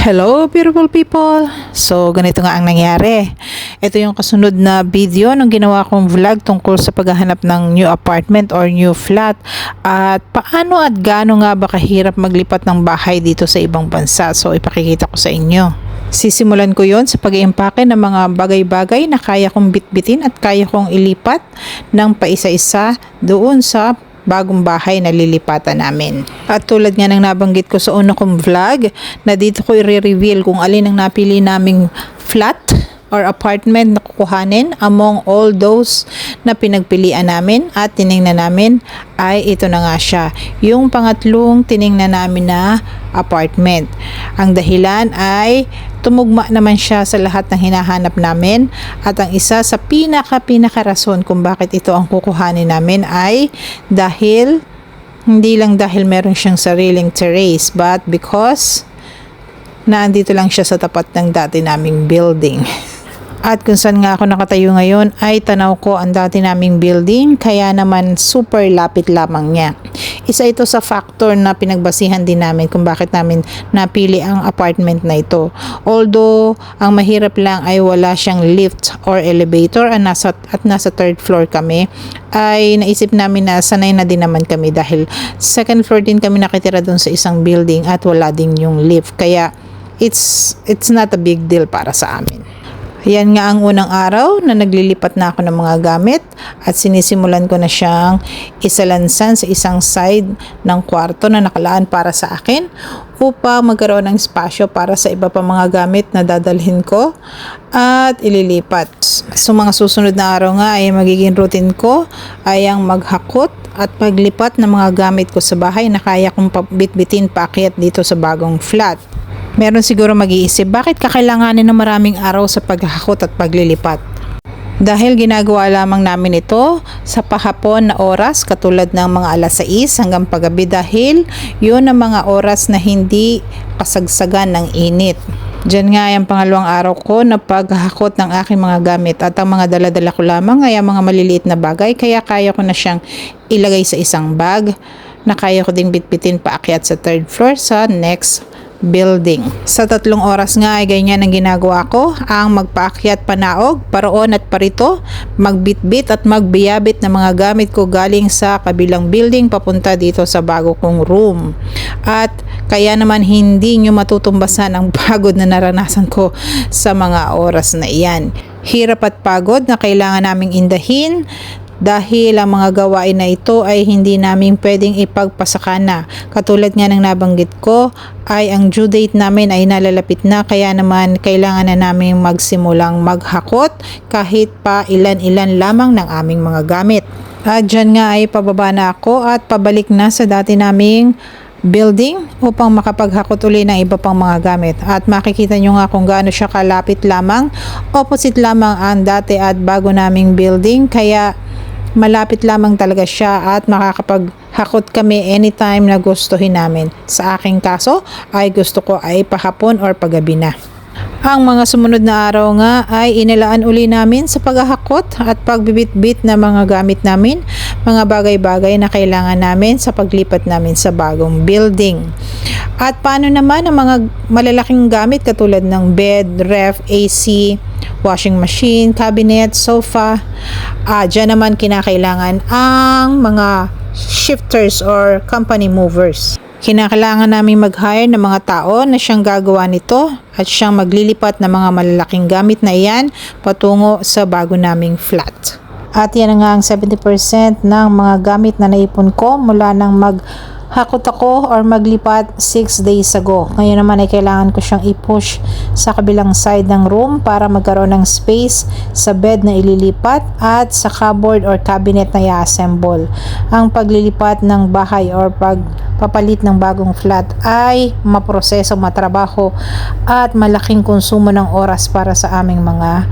Hello beautiful people! So ganito nga ang nangyari. Ito yung kasunod na video nung ginawa kong vlog tungkol sa paghahanap ng new apartment or new flat at paano at gaano nga ba kahirap maglipat ng bahay dito sa ibang bansa. So ipakikita ko sa inyo. Sisimulan ko yon sa pag-iimpake ng mga bagay-bagay na kaya kong bitbitin at kaya kong ilipat ng paisa-isa doon sa bagong bahay na lilipatan namin. At tulad nga ng nabanggit ko sa una kong vlog, na dito ko i-reveal kung alin ang napili naming flat or apartment na kukuhanin among all those na pinagpilian namin at tiningnan namin ay ito na nga siya. Yung pangatlong tiningnan namin na apartment. Ang dahilan ay tumugma naman siya sa lahat ng hinahanap namin at ang isa sa pinaka rason kung bakit ito ang kukuhanin namin ay dahil hindi lang dahil meron siyang sariling terrace but because naandito lang siya sa tapat ng dati naming building. At kung saan nga ako nakatayo ngayon ay tanaw ko ang dati naming building kaya naman super lapit lamang niya. Isa ito sa factor na pinagbasihan din namin kung bakit namin napili ang apartment na ito. Although ang mahirap lang ay wala siyang lift or elevator at nasa third floor kami, ay naisip namin na sanay na din naman kami dahil second floor din kami nakitira doon sa isang building at wala din yung lift. Kaya it's not a big deal para sa amin. Yan nga ang unang araw na naglilipat na ako ng mga gamit at sinisimulan ko na siyang isalansan sa isang side ng kwarto na nakalaan para sa akin upang magkaroon ng espasyo para sa iba pa mga gamit na dadalhin ko at ililipat. So mga susunod na araw nga ay magiging routine ko ay ang maghakot at paglipat ng mga gamit ko sa bahay na kaya kong bitbitin paakyat dito sa bagong flat. Meron siguro mag-iisip, bakit kakailanganin ng maraming araw sa paghahakot at paglilipat? Dahil ginagawa lamang namin ito sa pahapon na oras katulad ng mga alas 6 hanggang paggabi dahil yun ang mga oras na hindi kasagsagan ng init. Diyan nga yung pangalawang araw ko na paghahakot ng aking mga gamit at ang mga daladala ko lamang ay ang mga maliliit na bagay kaya kaya ko na siyang ilagay sa isang bag na kaya ko ding bitbitin paakyat sa third floor sa next building. Sa 3 oras nga ay ganyan ang ginagawa ko, ang magpaakyat panaog, paroon at parito, magbitbit at magbiyabit ng mga gamit ko galing sa kabilang building papunta dito sa bago kong room. At kaya naman hindi nyo matutumbasan ang pagod na naranasan ko sa mga oras na iyan. Hirap at pagod na kailangan naming indahin dahil ang mga gawain na ito ay hindi namin pwedeng ipagpasakana. Katulad nga ng nabanggit ko ay ang due date namin ay nalalapit na kaya naman kailangan na namin magsimulang maghakot kahit pa ilan-ilan lamang ng aming mga gamit. At dyan nga ay pababa na ako at pabalik na sa dati naming building upang makapaghakot uli ng iba pang mga gamit. At makikita nyo nga kung gaano siya kalapit lamang. Opposite lamang ang dati at bago naming building kaya malapit lamang talaga siya at makakapaghakot kami anytime na gustuhin namin. Sa aking kaso ay gusto ko ay pahapon or paggabi na. Ang mga sumunod na araw nga ay inilaan uli namin sa paghahakot at pagbibitbit na mga gamit namin, mga bagay-bagay na kailangan namin sa paglipat namin sa bagong building. At paano naman ang mga malalaking gamit katulad ng bed, ref, AC, washing machine, cabinet, sofa. Diyan naman kinakailangan ang mga shifters or company movers. Kinakailangan namin mag-hire ng mga tao na siyang gagawa nito at siyang maglilipat ng mga malalaking gamit na iyan patungo sa bago naming flat. At yan nga ang 70% ng mga gamit na naipon ko mula nang maghakot ako or maglipat 6 days ago. Ngayon naman ay kailangan ko siyang i-push sa kabilang side ng room para magkaroon ng space sa bed na ililipat at sa cupboard or cabinet na i-assemble. Ang paglilipat ng bahay or pagpapalit ng bagong flat ay maproseso, matrabaho at malaking konsumo ng oras para sa aming mga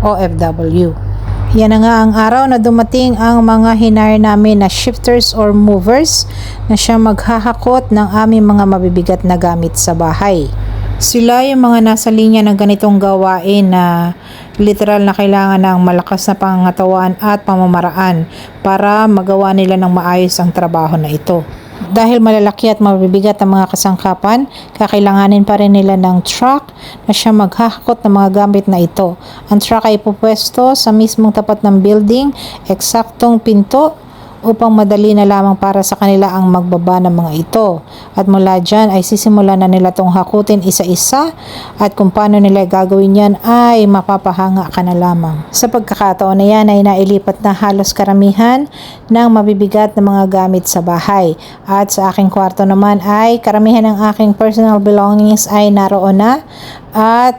OFW. Yan na nga ang araw na dumating ang mga hinire namin na shifters or movers na siya maghahakot ng aming mga mabibigat na gamit sa bahay. Sila yung mga nasa linya ng ganitong gawain na literal na kailangan ng malakas na pangangatawan at pamamaraan para magawa nila ng maayos ang trabaho na ito. Dahil malalaki at mabibigat ang mga kasangkapan, kakailanganin pa rin nila ng truck na siya maghahakot ng mga gamit na ito. Ang truck ay pupwesto sa mismong tapat ng building, eksaktong pinto, upang madali na lamang para sa kanila ang magbaba ng mga ito. At mula dyan ay sisimulan na nila itong hakutin isa-isa, at kung paano nila gagawin yan ay mapapahanga ka na lamang. Sa pagkakataon na yan ay nailipat na halos karamihan ng mabibigat na mga gamit sa bahay. At sa aking kwarto naman ay karamihan ng aking personal belongings ay naroon na, at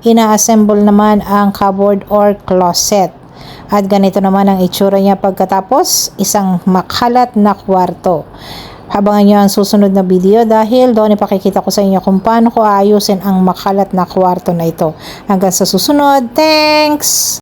ina-assemble naman ang cupboard or closet. At ganito naman ang itsura niya pagkatapos, isang makalat na kwarto. Abangan nyo ang susunod na video dahil doon ipakikita ko sa inyo kung paano ko aayusin ang makalat na kwarto na ito. Hanggang sa susunod, thanks!